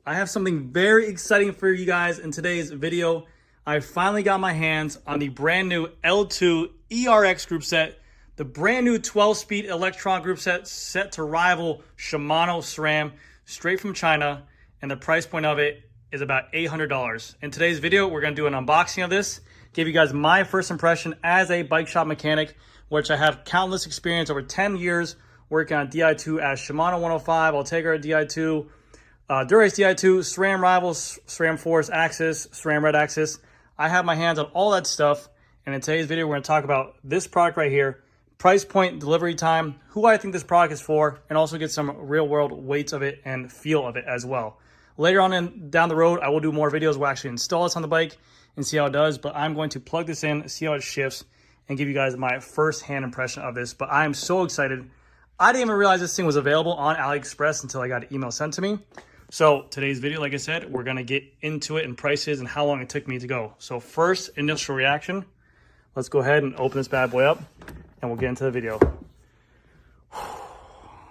I have something very exciting for you guys in today's video. I finally got my hands on the brand new L-TWOO ERX group set, the brand new 12-speed electron group set to rival Shimano SRAM, straight from China, and the price point of it is about $800. In today's video, we're gonna do an unboxing of this, give you guys my first impression as a bike shop mechanic, which I have countless experience, over 10 years working on Di2 as Shimano 105, Ultegra Di2, Dura-Ace Di2, SRAM Rivals, SRAM Force Axis, SRAM Red Axis. I have my hands on all that stuff, and in today's video, we're gonna talk about this product right here, price point, delivery time, who I think this product is for, and also get some real world weights of it and feel of it as well. Later on down the road, I will do more videos where I actually install this on the bike and see how it does, but I'm going to plug this in, see how it shifts, and give you guys my first-hand impression of this. But I am so excited. I didn't even realize this thing was available on AliExpress until I got an email sent to me. So today's video, like I said, we're gonna get into it and prices and how long it took me to go. So first initial reaction, let's go ahead and open this bad boy up and we'll get into the video.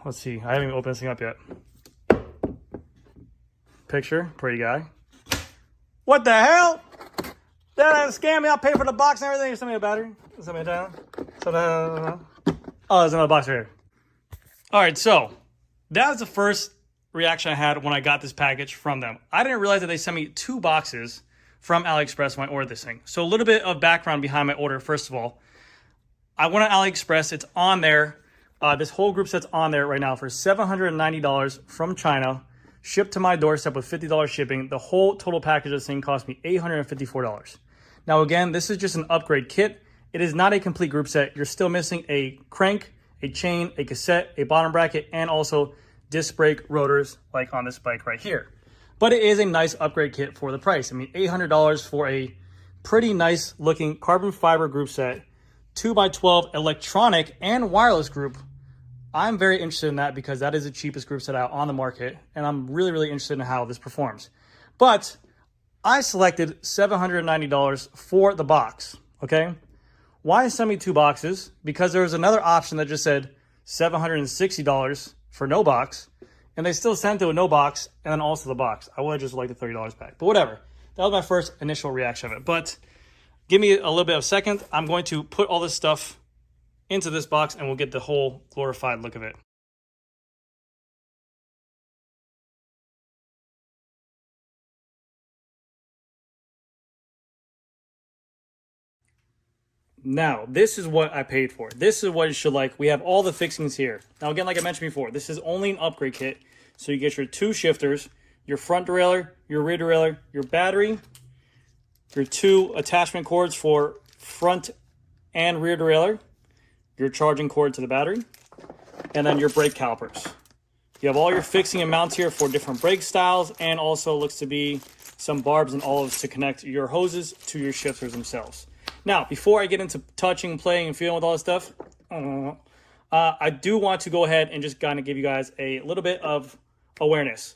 Let's see, I haven't even opened this thing up yet. Picture, pretty guy. What the hell? That scam me, I'll pay for the box and everything. Send me a battery. Send me down. Oh, there's another box right here. All right, so that was the first reaction I had when I got this package from them. I didn't realize that they sent me 2 boxes from AliExpress when I ordered this thing. So a little bit of background behind my order. First of all, I went on AliExpress. It's on there. This whole group set's on there right now for $790 from China, shipped to my doorstep with $50 shipping. The whole total package of this thing cost me $854. Now, again, this is just an upgrade kit. It is not a complete group set. You're still missing a crank, a chain, a cassette, a bottom bracket, and also disc brake rotors like on this bike right here. But it is a nice upgrade kit for the price. I mean, $800 for a pretty nice looking carbon fiber group set, 2x12 electronic and wireless group. I'm very interested in that because that is the cheapest group set out on the market, and I'm really, really interested in how this performs. But I selected $790 for the box, okay? Why send me 2 boxes? Because there was another option that just said $760 for no box, and they still sent it with no box and then also the box. I would have just liked the $30 back, but whatever. That was my first initial reaction of it. But give me a little bit of a second. I'm going to put all this stuff into this box and we'll get the whole glorified look of it. Now, this is what I paid for. This is what it should like. We have all the fixings here. Now, again, like I mentioned before, this is only an upgrade kit. So you get your 2 shifters, your front derailleur, your rear derailleur, your battery, your 2 attachment cords for front and rear derailleur, your charging cord to the battery, and then your brake calipers. You have all your fixing and mounts here for different brake styles, and also looks to be some barbs and olives to connect your hoses to your shifters themselves. Now, before I get into touching, playing, and feeling with all this stuff, I do want to go ahead and just kind of give you guys a little bit of awareness.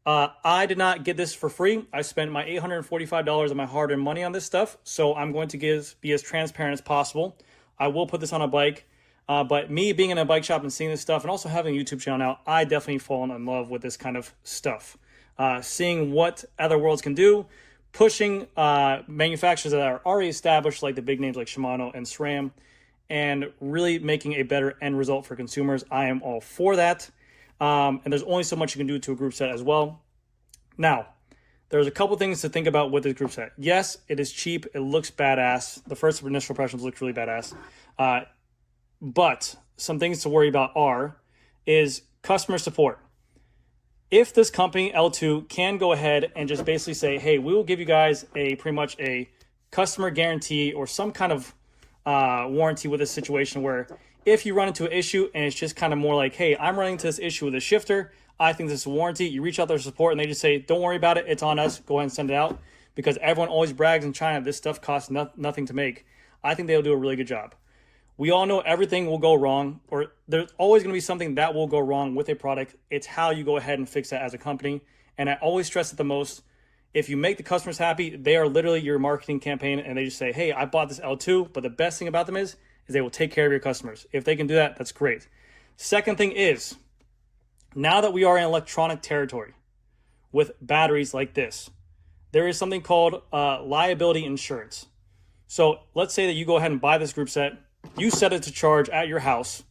I did not get this for free. I spent my $845 of my hard-earned money on this stuff, so I'm going to be as transparent as possible. I will put this on a bike, but me being in a bike shop and seeing this stuff and also having a YouTube channel now, I definitely fallen in love with this kind of stuff. Seeing what other worlds can do, pushing manufacturers that are already established, like the big names like Shimano and SRAM, and really making a better end result for consumers. I am all for that. And there's only so much you can do to a group set as well. Now, there's a couple things to think about with this group set. Yes, it is cheap. It looks badass. The first initial impressions look really badass. But some things to worry about is customer support. If this company, L-TWOO, can go ahead and just basically say, hey, we will give you guys pretty much a customer guarantee or some kind of warranty with this situation where if you run into an issue and it's just kind of more like, hey, I'm running into this issue with a shifter, I think this is a warranty. You reach out their support and they just say, don't worry about it. It's on us. Go ahead and send it out. Because everyone always brags in China, this stuff costs nothing to make. I think they'll do a really good job. We all know everything will go wrong, or there's always going to be something that will go wrong with a product. It's how you go ahead and fix that as a company. And I always stress it the most. If you make the customers happy, they are literally your marketing campaign, and they just say, hey, I bought this L-TWOO, but the best thing about them is they will take care of your customers. If they can do that, that's great. Second thing is, now that we are in electronic territory, with batteries like this. There is something called liability insurance. So let's say that you go ahead and buy this group set, you set it to charge at your house,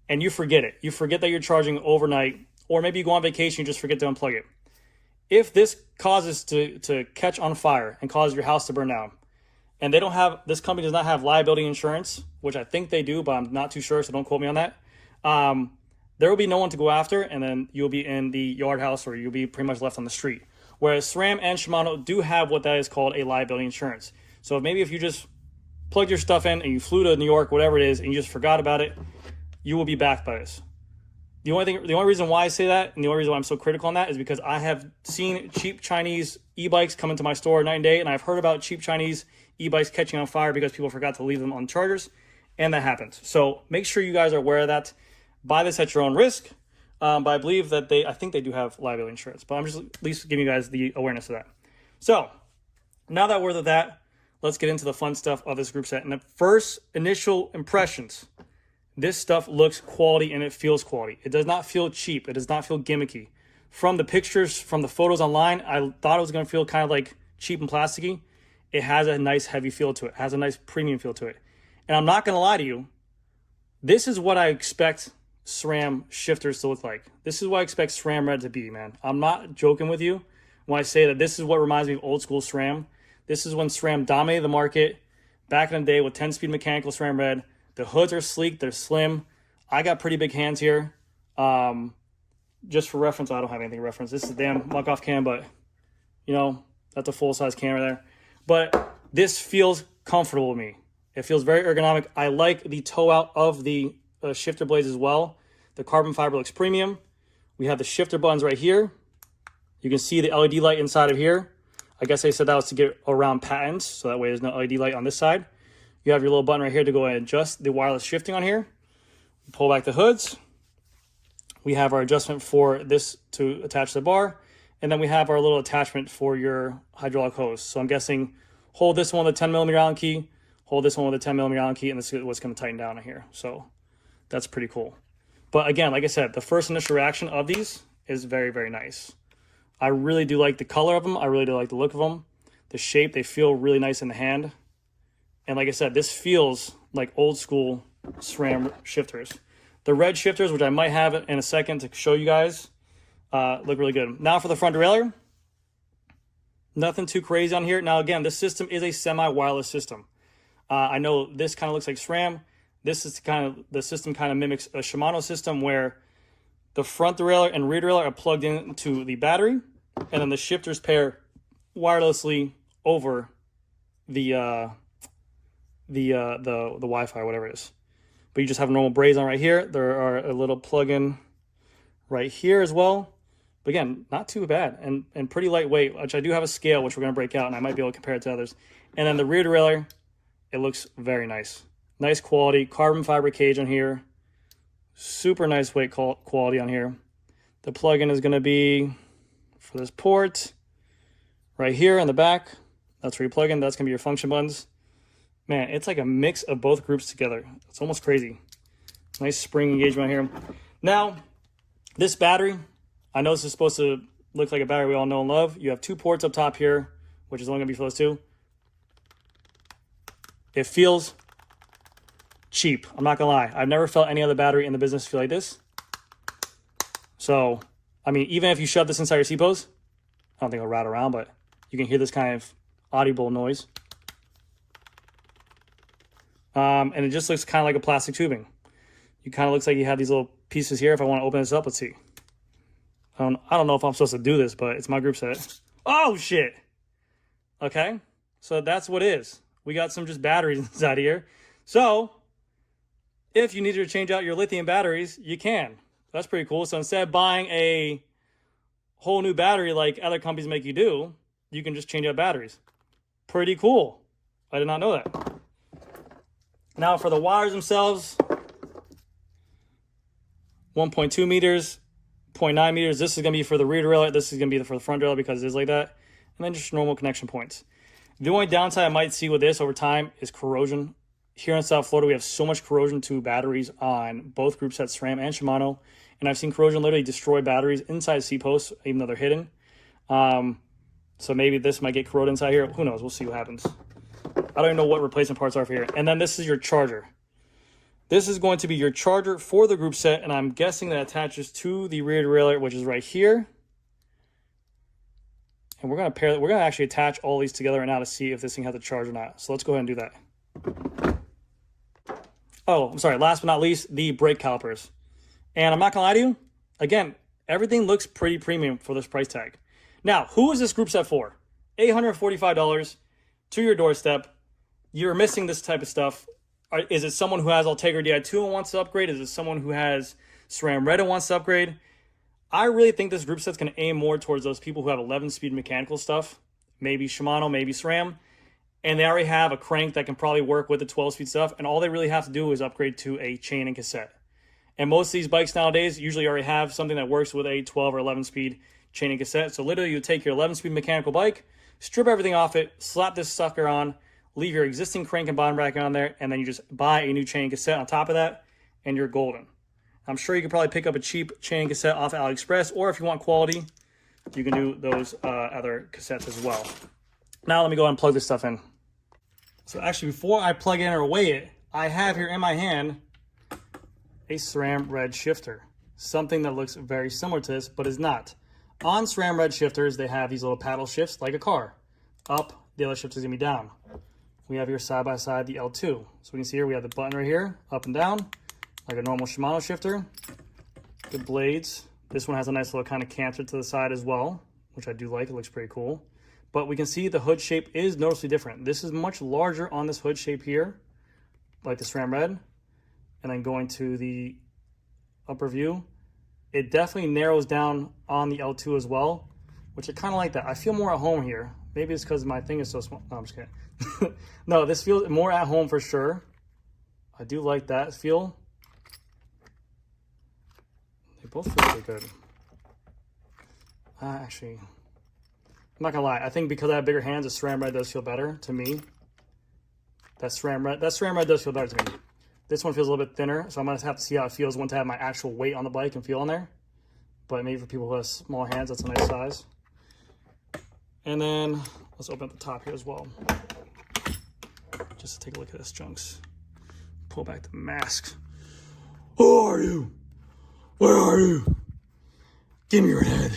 and you forget it. You forget that you're charging overnight, or maybe you go on vacation, you just forget to unplug it. If this causes to catch on fire and cause your house to burn down, and this company does not have liability insurance, which I think they do, but I'm not too sure, so don't quote me on that. There will be no one to go after, and then you'll be in the yard house, or you'll be pretty much left on the street. Whereas SRAM and Shimano do have what that is called a liability insurance. So maybe if you just plugged your stuff in and you flew to New York, whatever it is, and you just forgot about it, you will be backed by this. The only reason why I say that, and the only reason why I'm so critical on that, is because I have seen cheap Chinese e-bikes come into my store night and day, and I've heard about cheap Chinese e-bikes catching on fire because people forgot to leave them on chargers, and that happens. So make sure you guys are aware of that. Buy this at your own risk. But I believe that I think they do have liability insurance, but I'm just at least giving you guys the awareness of that. So now that we're at that, let's get into the fun stuff of this group set. And the first initial impressions, this stuff looks quality and it feels quality. It does not feel cheap. It does not feel gimmicky. From the pictures, from the photos online, I thought it was going to feel kind of like cheap and plasticky. It has a nice heavy feel to it. It has a nice premium feel to it. And I'm not going to lie to you, this is what I expect SRAM shifters to look like. This is what I expect SRAM Red to be, man. I'm not joking with you when I say that this is what reminds me of old school SRAM. This is when SRAM dominated the market back in the day with 10-speed mechanical SRAM Red. The hoods are sleek, they're slim. I got pretty big hands here. Just for reference, I don't have anything to reference. This is a damn muck-off cam, but, you know, that's a full-size camera there. But this feels comfortable to me. It feels very ergonomic. I like the toe out of the shifter blades as well. The carbon fiber looks premium. We have the shifter buttons right here. You can see the LED light inside of here. I guess they said that was to get around patents, so that way there's no LED light on this side. You have your little button right here to go ahead and adjust the wireless shifting on here. Pull back the hoods. We have our adjustment for this to attach to the bar. And then we have our little attachment for your hydraulic hose. So I'm guessing hold this one with a 10mm Allen key, hold this one with a 10mm Allen key, and this is what's going to tighten down in here. So that's pretty cool. But again, like I said, the first initial reaction of these is very, very nice. I really do like the color of them. I really do like the look of them. The shape, they feel really nice in the hand. And like I said, this feels like old school SRAM shifters. The red shifters, which I might have in a second to show you guys, look really good. Now for the front derailleur, nothing too crazy on here. Now again, this system is a semi-wireless system. I know this kind of looks like SRAM. This is the system kind of mimics a Shimano system where the front derailleur and rear derailleur are plugged into the battery, and then the shifters pair wirelessly over the Wi-Fi, whatever it is. But you just have normal braids on right here. There are a little plug-in right here as well. But again, not too bad and pretty lightweight, which I do have a scale, which we're going to break out, and I might be able to compare it to others. And then the rear derailleur, it looks very nice. Nice quality, carbon fiber cage on here. Super nice weight quality on here. The plug-in is going to be for this port right here in the back. That's where you plug in. That's going to be your function buttons. Man, it's like a mix of both groups together. It's almost crazy. Nice spring engagement here. Now, this battery, I know this is supposed to look like a battery we all know and love. You have two ports up top here, which is only going to be for those two. It feels cheap. I'm not going to lie. I've never felt any other battery in the business feel like this. So, I mean, even if you shove this inside your C-pose, I don't think it'll rattle around, but you can hear this kind of audible noise. And it just looks kind of like a plastic tubing. You kind of looks like you have these little pieces here. If I want to open this up, let's see. I don't know if I'm supposed to do this, but it's my group set. Oh, shit. Okay. So that's what it is. We got some just batteries inside here. So if you needed to change out your lithium batteries, you can. That's pretty cool. So instead of buying a whole new battery like other companies make you do, you can just change out batteries. Pretty cool. I did not know that. Now for the wires themselves, 1.2 meters, 0.9 meters. This is going to be for the rear derailleur. This is going to be for the front derailleur because it is like that. And then just normal connection points. The only downside I might see with this over time is corrosion. Here in South Florida, we have so much corrosion to batteries on both group sets, SRAM and Shimano. And I've seen corrosion literally destroy batteries inside C-posts, even though they're hidden. So maybe this might get corroded inside here. Who knows? We'll see what happens. I don't even know what replacement parts are for here. And then this is your charger. This is going to be your charger for the group set, and I'm guessing that attaches to the rear derailleur, which is right here. And we're gonna pair. We're gonna actually attach all these together right now to see if this thing has a charge or not. So let's go ahead and do that. Oh, I'm sorry. Last but not least, the brake calipers. And I'm not gonna lie to you. Again, everything looks pretty premium for this price tag. Now, who is this group set for? $845 to your doorstep. You're missing this type of stuff. Is it someone who has Ultegra Di2 and wants to upgrade? Is it someone who has SRAM Red and wants to upgrade? I really think this group set's going to aim more towards those people who have 11-speed mechanical stuff. Maybe Shimano, maybe SRAM. And they already have a crank that can probably work with the 12-speed stuff. And all they really have to do is upgrade to a chain and cassette. And most of these bikes nowadays usually already have something that works with a 12 or 11-speed chain and cassette. So literally you take your 11-speed mechanical bike, strip everything off it, slap this sucker on, leave your existing crank and bottom bracket on there, and then you just buy a new chain and cassette on top of that, and you're golden. I'm sure you could probably pick up a cheap chain and cassette off AliExpress, or if you want quality, you can do those other cassettes as well. Now let me go ahead and plug this stuff in. So actually, before I plug in or weigh it, I have here in my hand a SRAM Red shifter. Something that looks very similar to this, but is not. On SRAM Red shifters, they have these little paddle shifts like a car. Up, the other shift is going to be down. We have here side by side the L2. So we can see here we have the button right here, up and down, like a normal Shimano shifter. The blades. This one has a nice little kind of canter to the side as well, which I do like. It looks pretty cool. But we can see the hood shape is noticeably different. This is much larger on this hood shape here, like the SRAM Red. And then going to the upper view, it definitely narrows down on the L2 as well, which I kind of like that. I feel more at home here. Maybe it's because my thing is so small. No, I'm just kidding. No, this feels more at home for sure. I do like that feel. They both feel pretty good. Actually, I'm not gonna lie. I think because I have bigger hands, the SRAM Red does feel better to me. That SRAM Red does feel better to me. This one feels a little bit thinner, so I'm gonna have to see how it feels once I have my actual weight on the bike and feel on there. But maybe for people who have small hands, that's a nice size. And then let's open up the top here as well. Just to take a look at this, junks. Pull back the mask. Who are you? Where are you? Give me your head.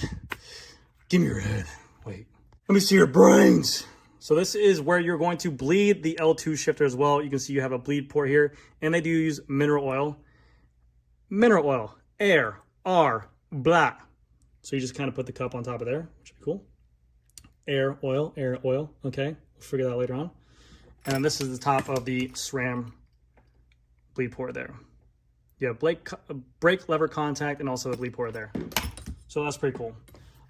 Give me your head. Wait. Let me see your brains. So this is where you're going to bleed the L2 shifter as well. You can see you have a bleed port here, and they do use mineral oil. Mineral oil, air, R, blah. So you just kind of put the cup on top of there, which would be cool. Air, oil, okay. We'll figure that out later on. And then this is the top of the SRAM bleed port there. You have brake lever contact and also the bleed port there. So that's pretty cool.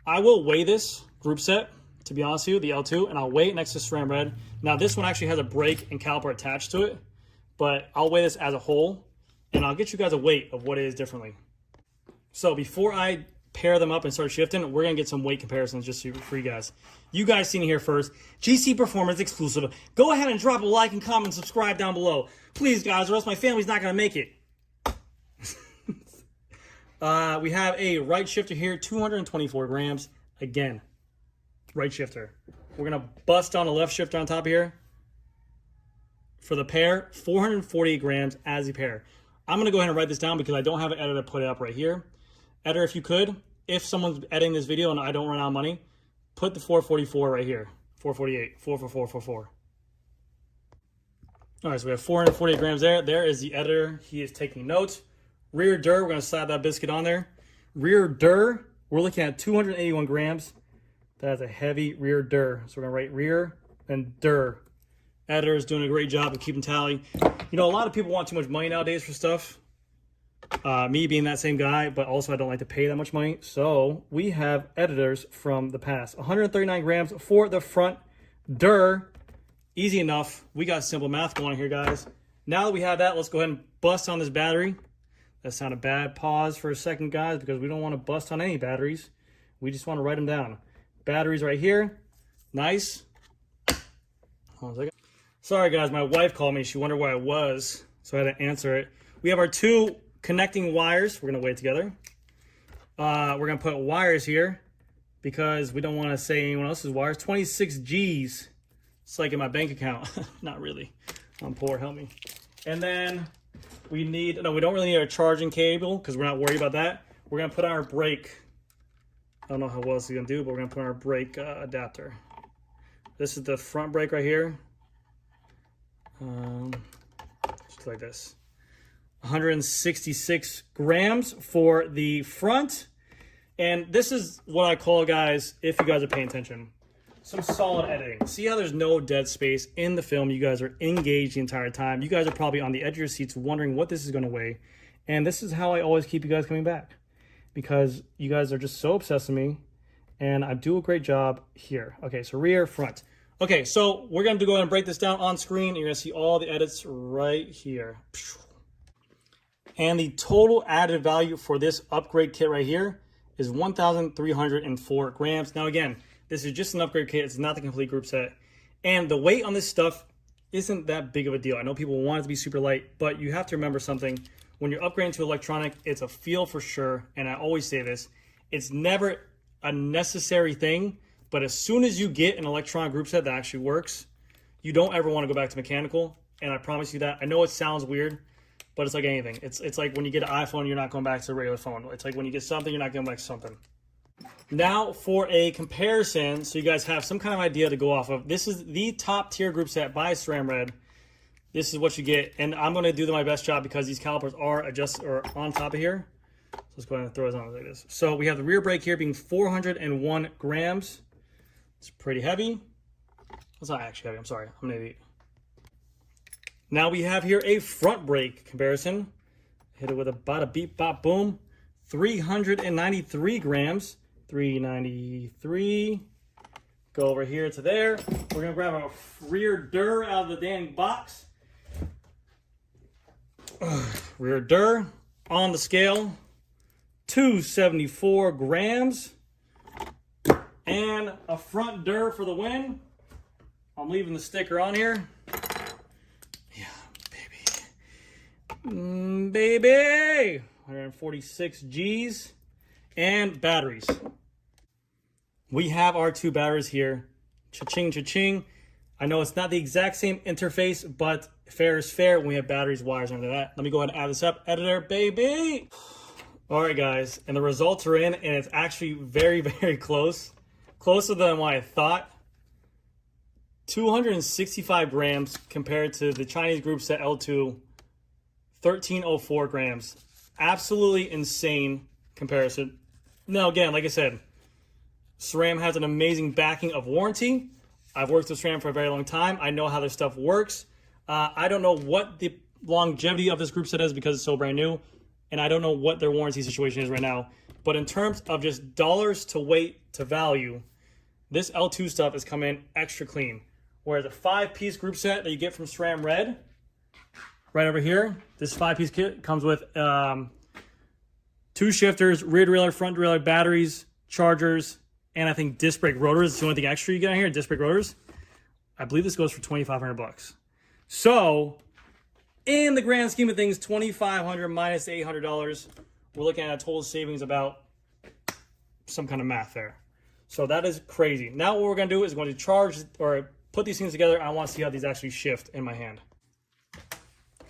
I will weigh this group set, to be honest with you, the L2, and I'll weigh it next to SRAM Red. Now this one actually has a brake and caliper attached to it, but I'll weigh this as a whole, and I'll get you guys a weight of what it is differently. So before I pair them up and start shifting, we're gonna get some weight comparisons just for you guys. You guys seen it here first. GC Performance exclusive. Go ahead and drop a like and comment and subscribe down below. Please, guys, or else my family's not gonna make it. We have a right shifter here, 224 grams. Again, right shifter. We're gonna bust on a left shifter on top here. For the pair, 448 grams as a pair. I'm gonna go ahead and write this down because I don't have an editor to put it up right here. Editor, if you could, if someone's editing this video and I don't run out of money, put the 444 right here. 448, 44444. All right, so we have 448 grams there. There is the editor. He is taking notes. Rear dir, we're gonna slap that biscuit on there. Rear dir, we're looking at 281 grams. That's a heavy rear dir. So we're gonna write rear and dir. Editor is doing a great job of keeping tally. You know, a lot of people want too much money nowadays for stuff. Me being that same guy, but also I don't like to pay that much money. So we have editors from the past. 139 grams for the front dir. Easy enough. We got simple math going on here, guys. Now that we have that, let's go ahead and bust on this battery. That sounded bad. Pause for a second, guys, because we don't want to bust on any batteries. We just want to write them down. Batteries right here. Nice. Hold on a second. Sorry, guys. My wife called me. She wondered where I was, so I had to answer it. We have our two connecting wires. We're going to weigh it together. We're going to put wires here because we don't want to say anyone else's wires. 26 G's. It's like in my bank account. Not really. I'm poor, help me. And then we need, no, we don't really need a charging cable because we're not worried about that. We're going to put on our brake. I don't know how well this is going to do, but we're going to put on our brake adapter. This is the front brake right here. Just like this. 166 grams for the front. And this is what I call, guys, if you guys are paying attention, some solid editing. See how there's no dead space in the film? You guys are engaged the entire time. You guys are probably on the edge of your seats wondering what this is going to weigh. And this is how I always keep you guys coming back, because you guys are just so obsessed with me, and I do a great job here. Okay, so rear, front. Okay, so we're going to go ahead and break this down on screen. You're going to see all the edits right here. And the total added value for this upgrade kit right here is 1,304 grams. Now, again, this is just an upgrade kit. It's not the complete group set. And the weight on this stuff isn't that big of a deal. I know people want it to be super light, but you have to remember something. When you're upgrading to electronic, it's a feel for sure. And I always say this, it's never a necessary thing, but as soon as you get an electronic group set that actually works, you don't ever want to go back to mechanical. And I promise you that. I know it sounds weird, but it's like anything. It's like when you get an iPhone, you're not going back to a regular phone. It's like when you get something, you're not going back to something. Now for a comparison, so you guys have some kind of idea to go off of. This is the top tier group set by SRAM Red. This is what you get, and I'm going to do my best job because these calipers are adjusted or on top of here. So let's go ahead and throw this on like this. So we have the rear brake here being 401 grams. It's pretty heavy. It's not actually heavy. I'm sorry. I'm an idiot. Now we have here a front brake comparison. Hit it with a bada beep bop boom. 393 grams. 393. Go over here to there. We're going to grab a rear dur out of the dang box. Rear dur on the scale, 274 grams. And a front dur for the win. I'm leaving the sticker on here. Yeah, baby. Baby! 146 G's. And batteries. We have our two batteries here. Cha-ching, cha-ching. I know it's not the exact same interface, but fair is fair when we have batteries, wires, and that. Let me go ahead and add this up. Editor, baby! All right, guys. And the results are in, and it's actually very, very close. Closer than what I thought. 265 grams compared to the Chinese group set L-TWOO. 1,304 grams. Absolutely insane comparison. Now, again, like I said, SRAM has an amazing backing of warranty. I've worked with SRAM for a very long time. I know how their stuff works. I don't know what the longevity of this group set is because it's so brand new, and I don't know what their warranty situation is right now. But in terms of just dollars to weight to value, this L-TWOO stuff is coming in extra clean. Whereas a 5-piece group set that you get from SRAM Red, right over here, this 5-piece kit comes with 2 shifters, rear derailleur, front derailleur, batteries, chargers, and I think disc brake rotors. It's the only thing extra you get on here, disc brake rotors. I believe this goes for $2,500. So, in the grand scheme of things, $2,500 minus $800, we're looking at a total savings about some kind of math there. So that is crazy. Now what we're going to do is we're going to charge or put these things together. I want to see how these actually shift in my hand.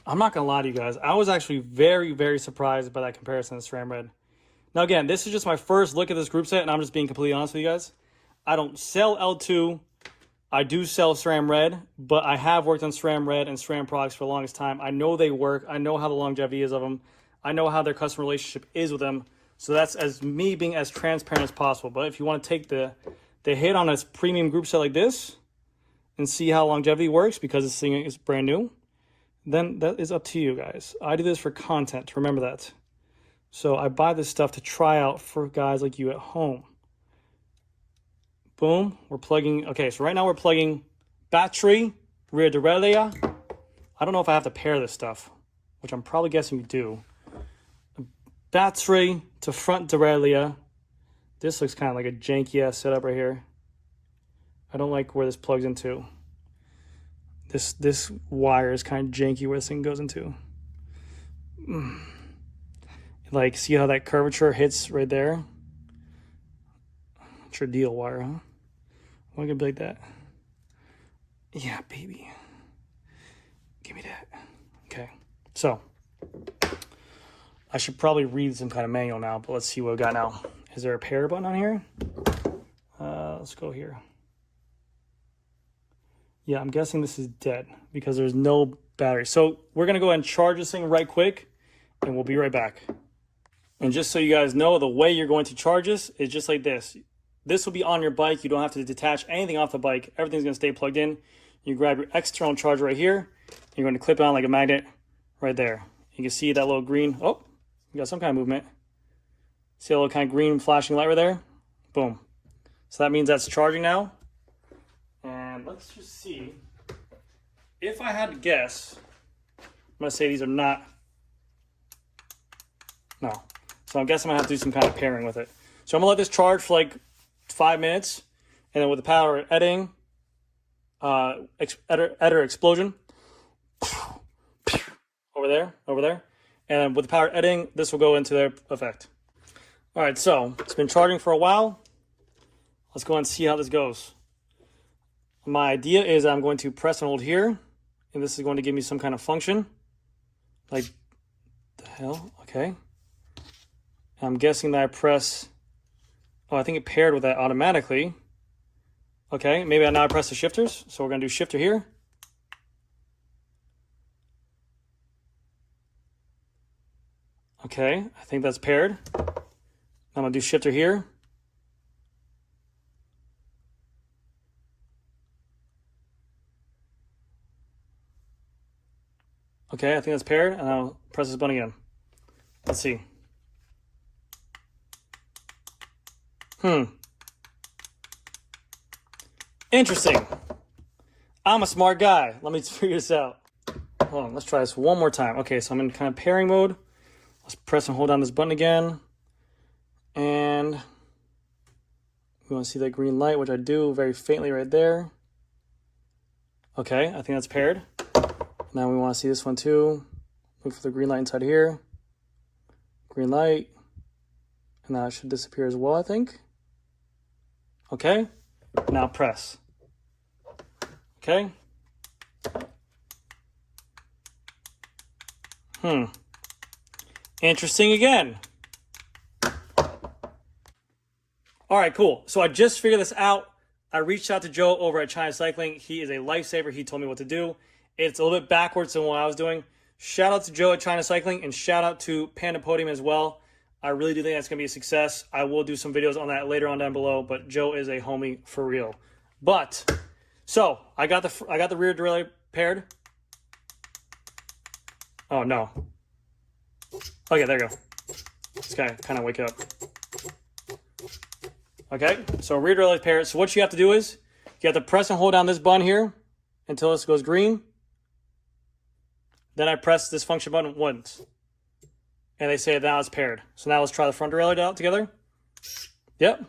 I'm not going to lie to you guys. I was actually very, very surprised by that comparison to SRAM Red. Now, again, this is just my first look at this group set, and I'm just being completely honest with you guys. I don't sell L-TWOO. I do sell SRAM Red, but I have worked on SRAM Red and SRAM products for the longest time. I know they work. I know how the longevity is of them. I know how their customer relationship is with them. So that's as me being as transparent as possible. But if you want to take the hit on a premium group set like this and see how longevity works because this thing is brand new, then that is up to you guys. I do this for content. Remember that. So I buy this stuff to try out for guys like you at home. Boom. We're plugging. Okay, so right now we're plugging battery, rear derailleur. I don't know if I have to pair this stuff, which I'm probably guessing you do. Battery to front derailleur. This looks kind of like a janky ass setup right here. I don't like where this plugs into. This wire is kind of janky where this thing goes into. Like, see how that curvature hits right there? It's your deal wire, huh? Why could be like that? Yeah, baby. Give me that. Okay. So, I should probably read some kind of manual now, but let's see what we got now. Is there a pair button on here? Let's go here. Yeah, I'm guessing this is dead because there's no battery. So we're going to go ahead and charge this thing right quick, and we'll be right back. And just so you guys know, the way you're going to charge this is just like this. This will be on your bike. You don't have to detach anything off the bike. Everything's going to stay plugged in. You grab your external charger right here. You're going to clip it on like a magnet right there. You can see that little green. Oh, you got some kind of movement. See a little kind of green flashing light right there? Boom. So that means that's charging now. And let's just see. If I had to guess, I'm going to say these are not. No. So I guess I'm going to have to do some kind of pairing with it. So I'm going to let this charge for like 5 minutes. And then with the power editing, editor explosion. Over there. And with the power editing, this will go into their effect. All right, so it's been charging for a while. Let's go and see how this goes. My idea is I'm going to press and hold here, and this is going to give me some kind of function. Like, the hell? Okay. I'm guessing that I press, oh, I think it paired with that automatically. Okay, maybe now I press the shifters. So we're going to do shifter here. Okay, I think that's paired. I'm going to do shifter here. Okay, I think that's paired, and I'll press this button again. Let's see. Interesting. I'm a smart guy. Let me figure this out. Hold on, let's try this one more time. Okay, so I'm in kind of pairing mode. Let's press and hold down this button again. And we want to see that green light, which I do very faintly right there. Okay, I think that's paired. Now we want to see this one too. Look for the green light inside here. Green light. And now it should disappear as well, I think. Okay, now press. Okay. Interesting again. All right, cool. So I just figured this out. I reached out to Joe over at China Cycling. He is a lifesaver. He told me what to do. It's a little bit backwards than what I was doing. Shout out to Joe at China Cycling, and shout out to Panda Podium as well. I really do think that's going to be a success. I will do some videos on that later on down below, but Joe is a homie for real. But, so, I got the rear derailleur paired. Oh, no. Okay, there you go. This guy kind of wake up. Okay, so rear derailleur paired. So what you have to do is, you have to press and hold down this button here until this goes green. Then I press this function button once. And they say now it's paired. So now let's try the front derailleur out together. Yep.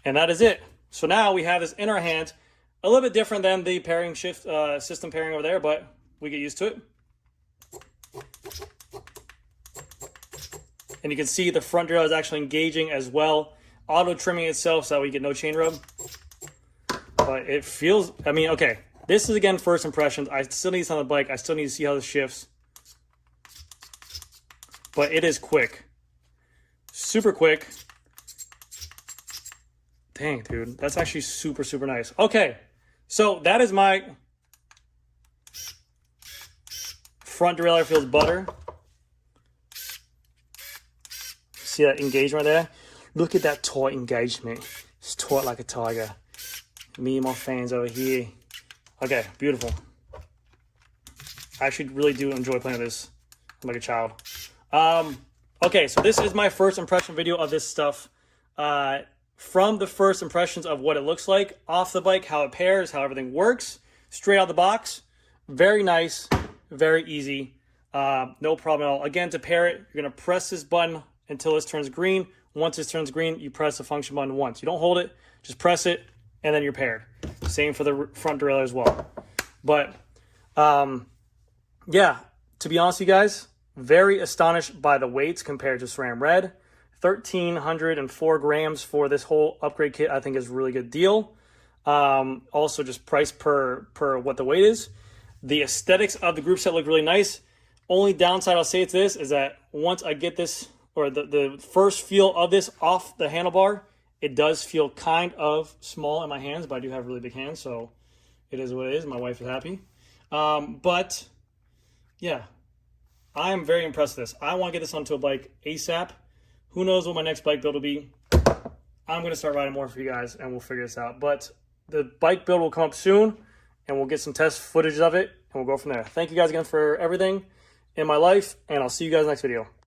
And that is it. So now we have this in our hand. A little bit different than the pairing shift system pairing over there, but we get used to it. And you can see the front derailleur is actually engaging as well. Auto trimming itself so that we get no chain rub. But it feels, I mean, okay. This is, again, first impressions. I still need this on the bike. I still need to see how this shifts. But it is quick. Super quick. Dang, dude. That's actually super, super nice. Okay. So that is my front derailleur feels butter. See that engagement there? Look at that taut engagement. It's taut like a tiger. Me and my fans over here. Okay, beautiful. I actually really do enjoy playing this like a child. Okay, so this is my first impression video of this stuff. From the first impressions of what it looks like, off the bike, how it pairs, how everything works, straight out the box. Very nice, very easy, no problem at all. Again, to pair it, you're gonna press this button until this turns green. Once this turns green, you press the function button once. You don't hold it, just press it, and then you're paired. Same for the front derailleur as well. But, yeah, to be honest with you guys, very astonished by the weights compared to SRAM Red. 1,304 grams for this whole upgrade kit, I think is a really good deal. Also just price per what the weight is. The aesthetics of the group set look really nice. Only downside I'll say to this is that once I get this, or the first feel of this off the handlebar, it does feel kind of small in my hands, but I do have really big hands, so it is what it is. My wife is happy. But yeah, I am very impressed with this. I want to get this onto a bike ASAP. Who knows what my next bike build will be. I'm going to start riding more for you guys, and we'll figure this out. But the bike build will come up soon, and we'll get some test footage of it, and we'll go from there. Thank you guys again for everything in my life, and I'll see you guys next video.